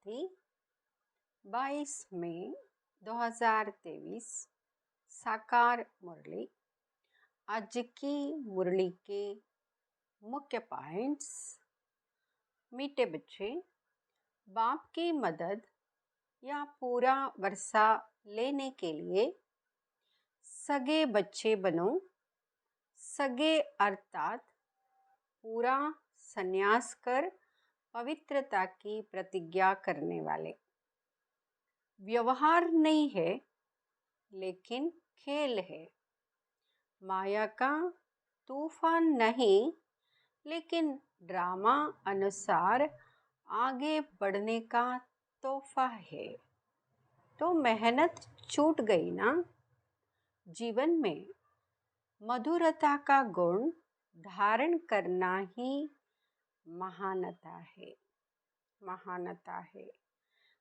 शांति 22 मई 2023 साकार मुरली। आज की मुरली के मुख्य पॉइंट्स। मीठे बच्चे, बाप की मदद या पूरा वर्षा लेने के लिए सगे बच्चे बनो। सगे अर्थात पूरा संन्यास कर पवित्रता की प्रतिज्ञा करने वाले। व्यवहार नहीं है लेकिन खेल है। माया का तूफान नहीं लेकिन ड्रामा अनुसार आगे बढ़ने का तोहफा है। तो मेहनत छूट गई ना। जीवन में मधुरता का गुण धारण करना ही महानता है।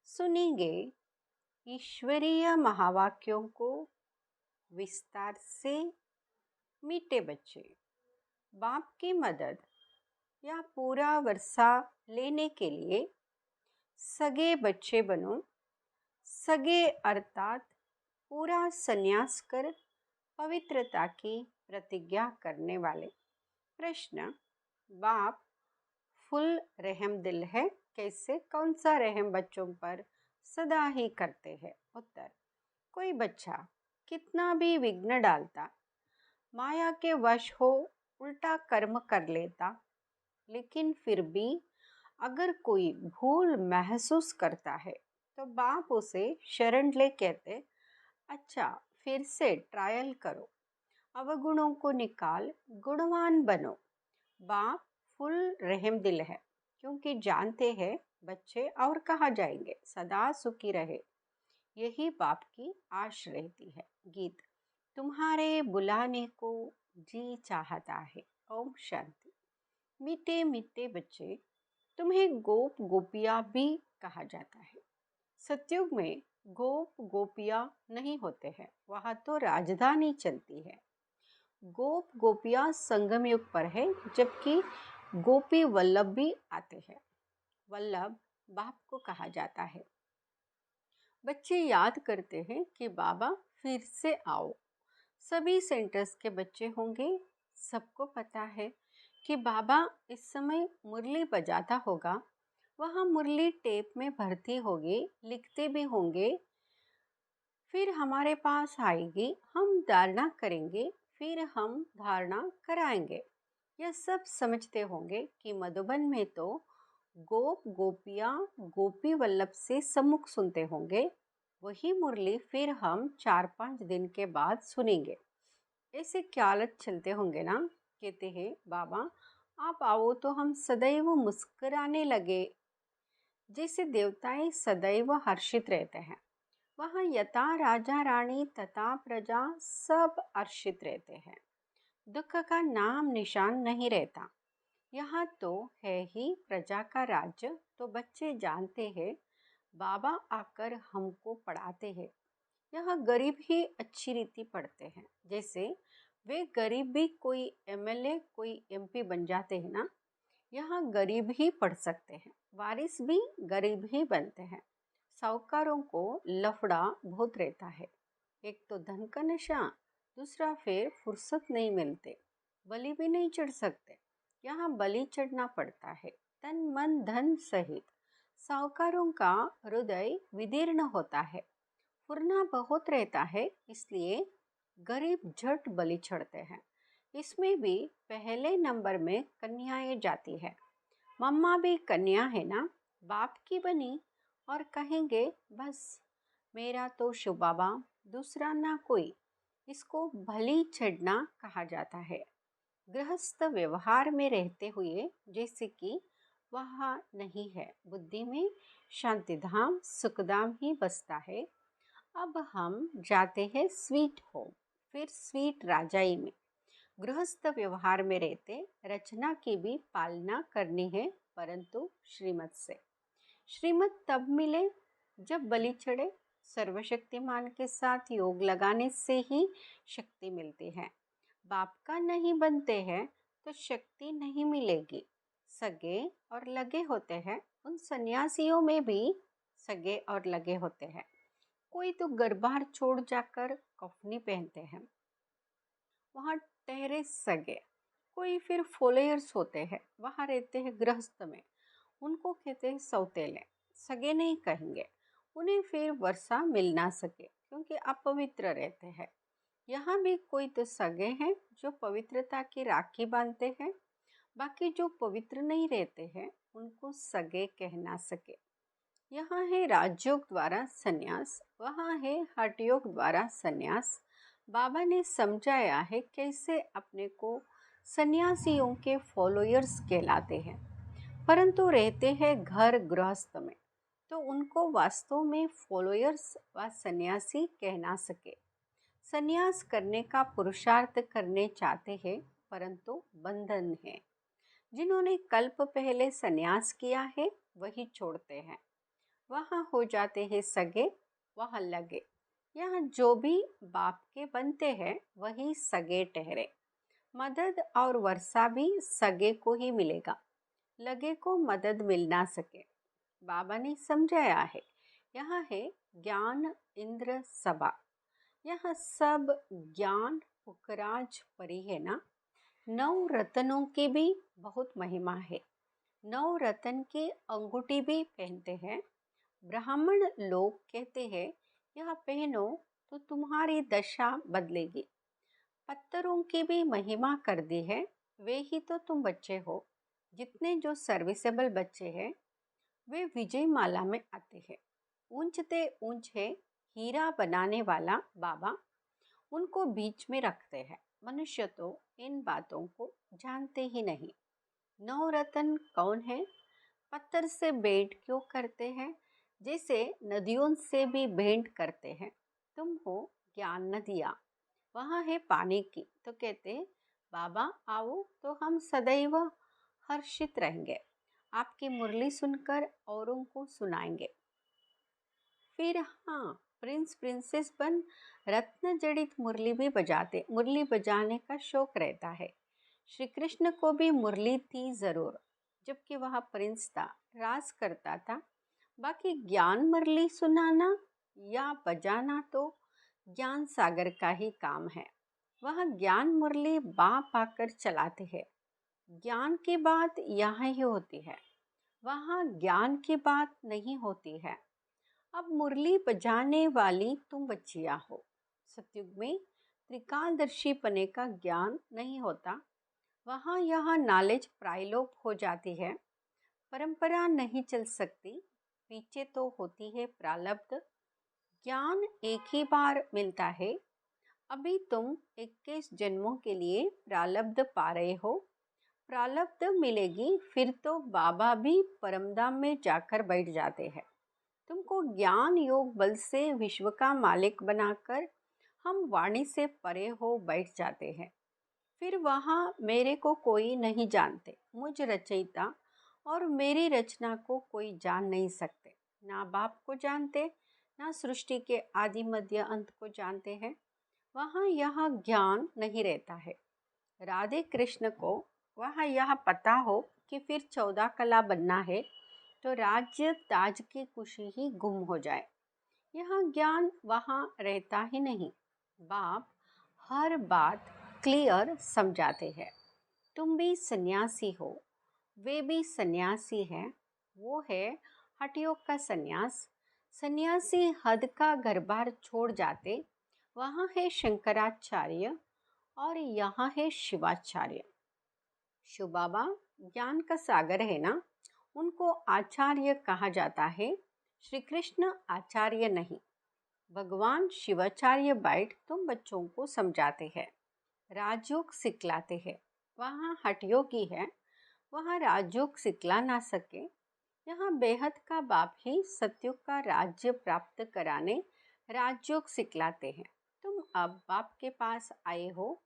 सुनेंगे ईश्वरीय महावाक्यों को विस्तार से। मीठे बच्चे, बाप की मदद या पूरा वर्षा लेने के लिए सगे बच्चे बनो। सगे अर्थात पूरा संन्यास कर पवित्रता की प्रतिज्ञा करने वाले। प्रश्न, बाप फुल रहम दिल है। कैसे? कौन सा रहम बच्चों पर सदा ही करते हैं? उत्तर, कोई बच्चा कितना भी विघ्न डालता, माया के वश हो उल्टा कर्म कर लेता, लेकिन फिर भी अगर कोई भूल महसूस करता है तो बाप उसे शरण ले कहते, अच्छा फिर से ट्रायल करो, अवगुणों को निकाल गुणवान बनो। बाप फुल रहम दिल है क्योंकि जानते हैं बच्चे और कहाँ जाएंगे, सदा सुखी रहे, यही बाप की आश रहती है। गीत, तुम्हारे बुलाने को जी चाहता है। ओम शांति। मीठे मीठे बच्चे, तुम्हें गोप गोपिया भी कहा जाता है। सतयुग में गोप गोपिया नहीं होते हैं, वहाँ तो राजधानी चलती है। गोप गोपिया संगम युग पर है, जबकि गोपी वल्लभ भी आते हैं। वल्लभ बाप को कहा जाता है। बच्चे याद करते हैं कि बाबा फिर से आओ। सभी सेंटर्स के बच्चे होंगे, सबको पता है कि बाबा इस समय मुरली बजाता होगा। वहाँ मुरली टेप में भरती होगी, लिखते भी होंगे, फिर हमारे पास आएगी, हम धारणा करेंगे, फिर हम धारणा कराएंगे। यह सब समझते होंगे कि मधुबन में तो गोप गोपियाँ गोपी वल्लभ से सम्मुख सुनते होंगे। वही मुरली फिर हम 4-5 दिन के बाद सुनेंगे। ऐसे ख्यालत चलते होंगे ना। कहते हैं, बाबा आप आओ तो हम सदैव मुस्कुराने लगे। जैसे देवताएं सदैव हर्षित रहते हैं, वहाँ यथा राजा रानी तथा प्रजा सब हर्षित रहते हैं। दुख का नाम निशान नहीं रहता। यहाँ तो है ही प्रजा का राज्य। तो बच्चे जानते हैं बाबा आकर हमको पढ़ाते हैं। यह गरीब ही अच्छी रीति पढ़ते हैं। जैसे वे गरीब भी कोई एमएलए कोई एमपी बन जाते हैं ना, यहाँ गरीब ही पढ़ सकते हैं, वारिस भी गरीब ही बनते हैं। साहूकारों को लफड़ा बहुत रहता है। एक तो धन का नशा, दूसरा फिर फुर्सत नहीं मिलते, बलि भी नहीं चढ़ सकते। यहाँ बलि चढ़ना पड़ता है, तन मन धन सहित। साहूकारों का हृदय विदीर्ण होता है, फुरना बहुत रहता है, इसलिए गरीब झट बलि चढ़ते हैं। इसमें भी पहले नंबर में कन्याएं जाती है। मम्मा भी कन्या है ना, बाप की बनी, और कहेंगे बस मेरा तो शिव बाबा, दूसरा ना कोई। इसको बलि चढ़ना कहा जाता है। गृहस्थ व्यवहार में रहते हुए जैसे कि वह नहीं है, बुद्धि में शांतिधाम सुखधाम ही बसता है। अब हम जाते हैं स्वीट होम, फिर स्वीट राजाई में। गृहस्थ व्यवहार में रहते, रचना की भी पालना करनी है, परंतु श्रीमत से। श्रीमत तब मिले जब बलि चढ़े। सर्वशक्तिमान के साथ योग लगाने से ही शक्ति मिलती है। बाप का नहीं बनते हैं तो शक्ति नहीं मिलेगी। सगे और लगे होते हैं, उन सन्यासियों में भी सगे और लगे होते हैं। कोई तो घर बार छोड़ जाकर कफनी पहनते हैं, वहाँ ठहरे सगे। कोई फिर फॉलोअर्स होते हैं, वहाँ रहते हैं गृहस्थ में, उनको कहते हैं सौतेले। सगे नहीं कहेंगे, उन्हें फिर वर्षा मिल ना सके क्योंकि अपवित्र रहते हैं। यहाँ भी कोई तो सगे हैं जो पवित्रता की राखी बांधते हैं, बाकी जो पवित्र नहीं रहते हैं उनको सगे कह ना सके। यहाँ है राजयोग द्वारा संन्यास, वहाँ है हठयोग द्वारा संन्यास। बाबा ने समझाया है कैसे अपने को सन्यासियों के फॉलोअर्स कहलाते हैं, परंतु रहते हैं घर गृहस्थ में, तो उनको वास्तव में फॉलोअर्स व सन्यासी कह ना सके। सन्यास करने का पुरुषार्थ करने चाहते हैं, परंतु बंधन है। जिन्होंने कल्प पहले सन्यास किया है वही छोड़ते हैं, वहाँ हो जाते हैं सगे, वहाँ लगे। यहाँ जो भी बाप के बनते हैं वही सगे ठहरे। मदद और वर्षा भी सगे को ही मिलेगा, लगे को मदद मिल ना सके। बाबा ने समझाया है। यहाँ है ज्ञान इंद्र सभा। यहाँ सब ज्ञान पुखराज परी है ना। 9 रत्नों की भी बहुत महिमा है। 9 रत्न की अंगूठी भी पहनते हैं। ब्राह्मण लोग कहते हैं यह पहनो तो तुम्हारी दशा बदलेगी। पत्थरों की भी महिमा कर दी है, वे ही तो तुम बच्चे हो। जितने जो सर्विसेबल बच्चे हैं वे विजय माला में आते हैं। ऊंचते ऊंच है हीरा बनाने वाला बाबा, उनको बीच में रखते हैं। मनुष्य तो इन बातों को जानते ही नहीं। 9 रत्न कौन है? पत्थर से भेंट क्यों करते हैं? जैसे नदियों से भी भेंट करते हैं। तुम हो ज्ञान नदियाँ, वहाँ है पानी की, तो कहते बाबा आओ तो हम सदैव हर्षित रहेंगे, आपकी मुरली सुनकर औरों को सुनाएंगे। फिर हाँ, प्रिंस प्रिंसेस बन रत्न जड़ित मुरली भी बजाते। मुरली बजाने का शौक रहता है। श्री कृष्ण को भी मुरली थी ज़रूर, जबकि वह प्रिंस था, राज करता था। बाकी ज्ञान मुरली सुनाना या बजाना तो ज्ञान सागर का ही काम है। वह ज्ञान मुरली बाप आकर चलाते हैं। ज्ञान की बात यहाँ ही होती है, वहाँ ज्ञान की बात नहीं होती है। अब मुरली बजाने वाली तुम बच्चियाँ हो। सतयुग में त्रिकालदर्शी पने का ज्ञान नहीं होता, वहाँ यह नॉलेज प्रायलोप हो जाती है। परंपरा नहीं चल सकती, पीछे तो होती है प्रारब्ध। ज्ञान एक ही बार मिलता है। अभी तुम 21 जन्मों के लिए प्रारब्ध पा रहे हो। प्रारब्ध मिलेगी फिर तो बाबा भी परमधाम में जाकर बैठ जाते हैं। तुमको ज्ञान योग बल से विश्व का मालिक बनाकर हम वाणी से परे हो बैठ जाते हैं। फिर वहाँ मेरे को कोई नहीं जानते, मुझ रचयिता और मेरी रचना को कोई जान नहीं सकते। ना बाप को जानते, ना सृष्टि के आदि मध्य अंत को जानते हैं। वहाँ यह ज्ञान नहीं रहता है। राधे कृष्ण को वहाँ यह पता हो कि फिर 14 कला बनना है, तो राज्य ताज की खुशी ही गुम हो जाए। यह ज्ञान वहाँ रहता ही नहीं। बाप हर बात क्लियर समझाते हैं। तुम भी सन्यासी हो, वे भी सन्यासी हैं। वो है हठयोग का सन्यास। सन्यासी हद का घर बार छोड़ जाते। वहाँ है शंकराचार्य और यहाँ है शिवाचार्य। शिव बाबा ज्ञान का सागर है ना, उनको आचार्य कहा जाता है। श्री कृष्ण आचार्य नहीं, भगवान शिवाचार्य बैठ तुम बच्चों को समझाते हैं, राजयोग सिखलाते हैं। वहाँ हठयोगी है, वहाँ राजयोग सिखला ना सके। यहाँ बेहद का बाप ही सत्युग का राज्य प्राप्त कराने राजयोग सिखलाते हैं। तुम अब बाप के पास आए हो।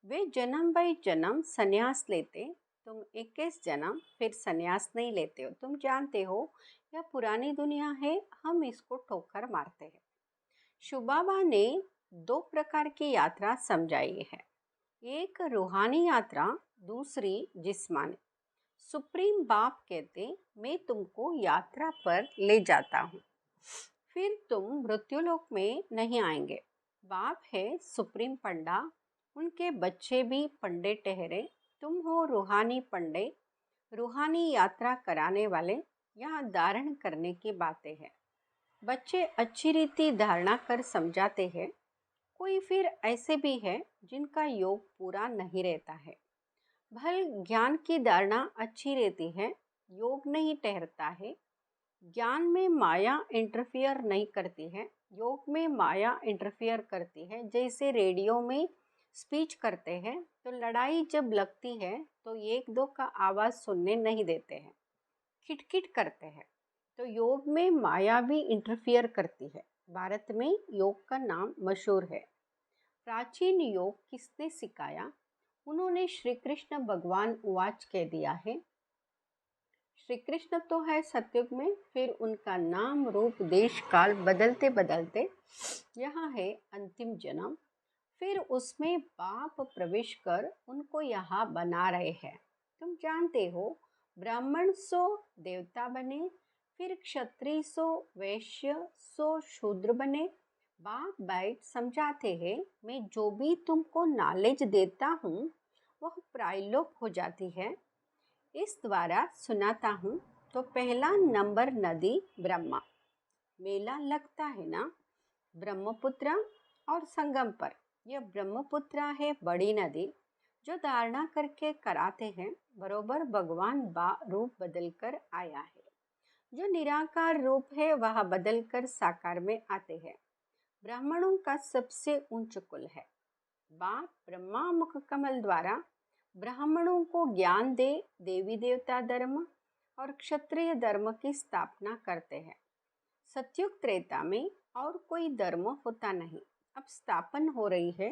वे जन्म बाई जन्म संन्यास लेते, तुम 21 जन्म फिर संन्यास नहीं लेते हो। तुम जानते हो यह पुरानी दुनिया है, हम इसको ठोकर मारते हैं। शिव बाबा ने 2 प्रकार की यात्रा समझाई है, एक रूहानी यात्रा, दूसरी जिस्मानी। सुप्रीम बाप कहते मैं तुमको यात्रा पर ले जाता हूँ। फिर तुम मृत्युलोक में नहीं आएंगे। बाप है सुप्रीम पंडा, उनके बच्चे भी पंडे ठहरे। तुम हो रूहानी पंडे, रूहानी यात्रा कराने वाले। यहाँ धारण करने की बातें हैं। बच्चे अच्छी रीति धारणा कर समझाते हैं। कोई फिर ऐसे भी है जिनका योग पूरा नहीं रहता है। भल ज्ञान की धारणा अच्छी रहती है, योग नहीं ठहरता है। ज्ञान में माया इंटरफियर नहीं करती है, योग में माया इंटरफियर करती है। जैसे रेडियो में स्पीच करते हैं तो लड़ाई जब लगती है तो एक दो का आवाज़ सुनने नहीं देते हैं, खिटखिट करते हैं। तो योग में माया भी इंटरफियर करती है। भारत में योग का नाम मशहूर है। प्राचीन योग किसने सिखाया? उन्होंने श्री कृष्ण भगवान उवाच कह दिया है। श्री कृष्ण तो है सतयुग में, फिर उनका नाम रूप देश काल बदलते बदलते यहाँ है अंतिम जन्म। फिर उसमें बाप प्रवेश कर उनको यहाँ बना रहे हैं। तुम जानते हो, ब्राह्मण सो देवता बने, फिर क्षत्रिय सो वैश्य सो शूद्र बने। बाप बैठ समझाते हैं, मैं जो भी तुमको नॉलेज देता हूँ वह प्रायलोक हो जाती है। इस द्वारा सुनाता हूँ। तो पहला नंबर नदी ब्रह्मा। मेला लगता है ना ब्रह्मपुत्र और संगम पर। यह ब्रह्मपुत्र है बड़ी नदी, जो धारणा करके कराते हैं। बरोबर भगवान रूप बदल कर आया है। जो निराकार रूप है वह बदल कर साकार में आते हैं। ब्राह्मणों का सबसे उच्च कुल है। बाप ब्रह्मा मुख कमल द्वारा ब्राह्मणों को ज्ञान दे देवी देवता धर्म और क्षत्रिय धर्म की स्थापना करते हैं। सतयुग त्रेता में और कोई धर्म होता नहीं, अब स्थापन हो रही है।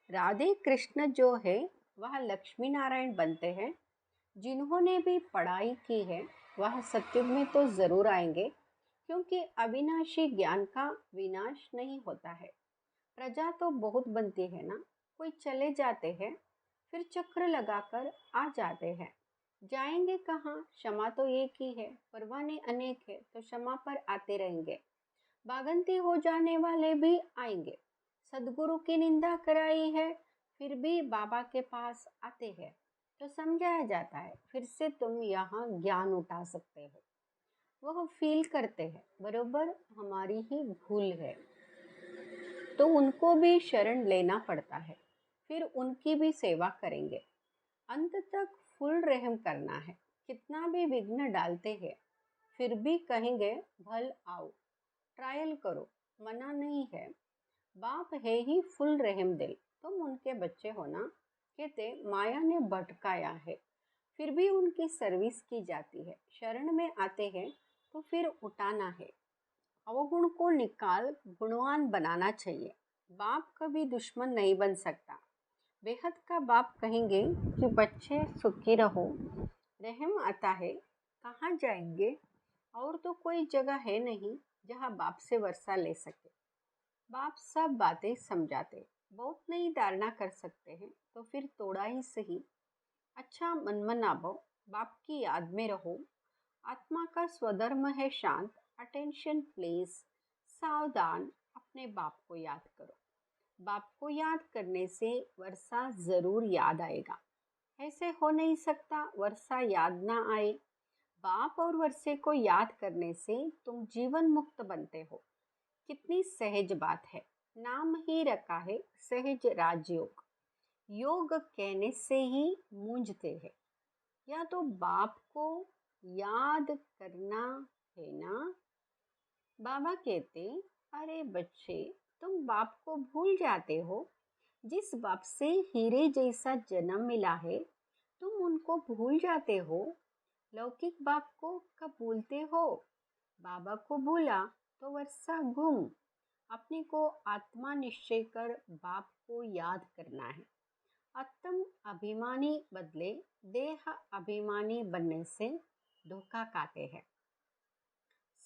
राधे कृष्ण जो है वह लक्ष्मी नारायण बनते हैं। जिन्होंने भी पढ़ाई की है वह सतयुग में तो ज़रूर आएंगे, क्योंकि अविनाशी ज्ञान का विनाश नहीं होता है। प्रजा तो बहुत बनती है ना, कोई चले जाते हैं फिर चक्र लगाकर आ जाते हैं। जाएंगे कहाँ? क्षमा तो एक ही है, परवाने अनेक है, तो क्षमा पर आते रहेंगे। बागंती हो जाने वाले भी आएंगे। सदगुरु की निंदा कराई है फिर भी बाबा के पास आते हैं, तो समझाया जाता है फिर से तुम यहाँ ज्ञान उठा सकते हो। वह फील करते हैं बरोबर हमारी ही भूल है, तो उनको भी शरण लेना पड़ता है, फिर उनकी भी सेवा करेंगे। अंत तक फुल रहम करना है। कितना भी विघ्न डालते हैं फिर भी कहेंगे भल आओ, ट्रायल करो, मना नहीं है। बाप है ही फुल रहम दिल। तुम उनके बच्चे हो ना। कहते माया ने भटकाया है फिर भी उनकी सर्विस की जाती है। शरण में आते हैं तो फिर उठाना है। अवगुण को निकाल गुणवान बनाना चाहिए। बाप कभी दुश्मन नहीं बन सकता। बेहद का बाप कहेंगे कि बच्चे सुखी रहो, रहम आता है। कहाँ जाएंगे? और तो कोई जगह है नहीं जहाँ बाप से वर्षा ले सके। बाप सब बातें समझाते। बहुत नहीं धारणा कर सकते हैं तो फिर थोड़ा ही सही। अच्छा मन मनाओ, बाप की याद में रहो। आत्मा का स्वधर्म है शांत। अटेंशन प्लीज, सावधान, अपने बाप को याद करो। बाप को याद करने से वर्षा जरूर याद आएगा। ऐसे हो नहीं सकता वर्षा याद ना आए। बाप और वर्षे को याद करने से तुम जीवन मुक्त बनते हो। कितनी सहज बात है। नाम ही रखा है सहज राजयोग। योग कहने से ही मूंझते हैं। या तो बाप को याद करना है ना। बाबा कहते, अरे बच्चे तुम बाप को भूल जाते हो। जिस बाप से हीरे जैसा जन्म मिला है तुम उनको भूल जाते हो। लौकिक बाप को कब भूलते हो? बाबा को भूला तो वर्षा गुम। अपने को आत्मा निश्चय कर बाप को याद करना है। आत्म अभिमानी बदले देह अभिमानी बनने से धोखा खाते हैं।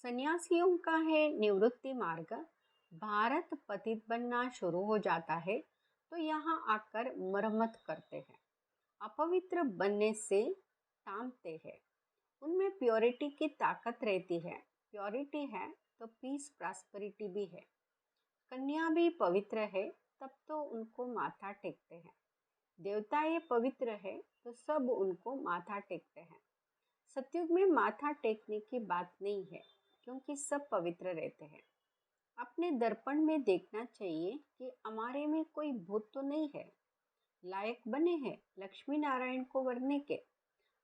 सन्यासियों का है निवृत्ति मार्ग। भारत पतित बनना शुरू हो जाता है तो यहाँ आकर मरम्मत करते हैं। अपवित्र बनने से तामते हैं। उनमें प्योरिटी की ताकत रहती है। प्योरिटी है तो पीस प्रॉस्पेरिटी भी है। कन्या भी पवित्र है, तब तो उनको माथा टेकते हैं। देवताएं पवित्र है तो सब उनको माथा टेकते हैं। सतयुग में माथा टेकने की बात नहीं है, क्योंकि सब पवित्र रहते हैं। अपने दर्पण में देखना चाहिए कि हमारे में कोई भूत तो नहीं है। लायक बने हैं लक्ष्मी नारायण को वरने के।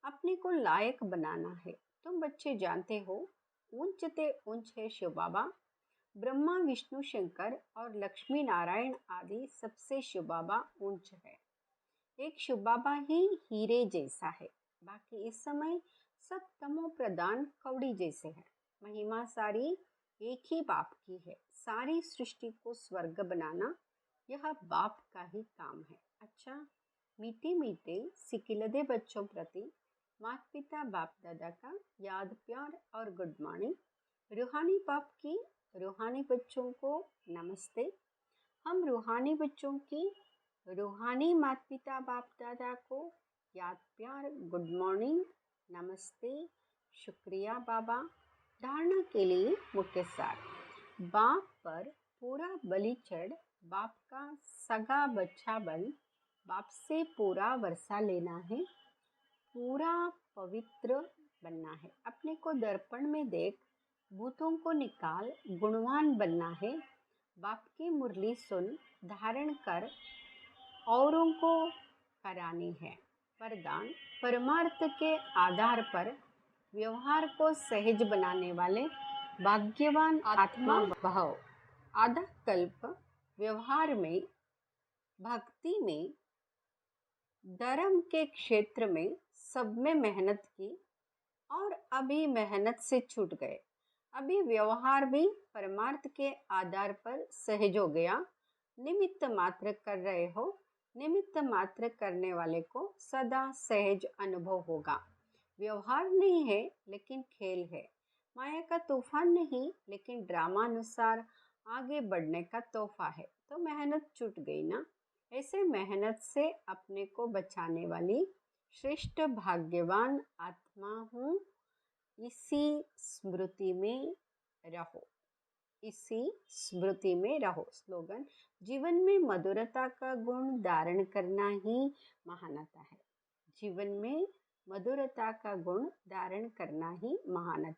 अपने को लायक बनाना है। तुम बच्चे जानते हो, ऊंचते ऊंच है शिव बाबा। ब्रह्मा विष्णु शंकर और लक्ष्मी नारायण आदि सबसे शिव बाबा ऊंच है। एक शिव बाबा ही हीरे जैसा है, बाकी इस समय सब तमो प्रदान कौड़ी जैसे हैं। महिमा सारी एक ही बाप की है। सारी सृष्टि को स्वर्ग बनाना यह बाप का ही काम है। अच्छा, मीठे मीठे सिकिलदे बच्चों प्रति माता पिता बाप दादा का याद प्यार और गुड मॉर्निंग। रूहानी बाप की रूहानी बच्चों को नमस्ते। हम रूहानी बच्चों की रूहानी माता पिता बाप दादा को याद प्यार गुड मॉर्निंग, नमस्ते, शुक्रिया बाबा। धारणा के लिए मुख्य सार। बाप पर पूरा बलि चढ़ बाप का सगा बच्चा बन बाप से पूरा वर्षा लेना है। पूरा पवित्र बनना है। अपने को दर्पण में देख भूतों को निकाल गुणवान बनना है। बाप की मुरली सुन धारण कर औरों को करानी है। वरदान। परमार्थ के आधार पर व्यवहार को सहज बनाने वाले भाग्यवान आत्मा भव। आधा कल्प व्यवहार में, भक्ति में, धर्म के क्षेत्र में सब में मेहनत की और अभी मेहनत से छूट गए। अभी व्यवहार भी परमार्थ के आधार पर सहज हो गया। निमित्त मात्र कर रहे हो। निमित्त मात्र करने वाले को सदा सहज अनुभव होगा। व्यवहार नहीं है लेकिन खेल है। माया का तूफान नहीं लेकिन ड्रामा अनुसार आगे बढ़ने का तोहफा है। तो मेहनत छूट गई ना। ऐसे मेहनत से अपने को बचाने वाली श्रेष्ठ भाग्यवान आत्मा हूँ। इसी स्मृति में रहो। इसी स्मृति में रहो। स्लोगन। जीवन में मधुरता का गुण धारण करना ही महानता है। जीवन में मधुरता का गुण धारण करना ही महानता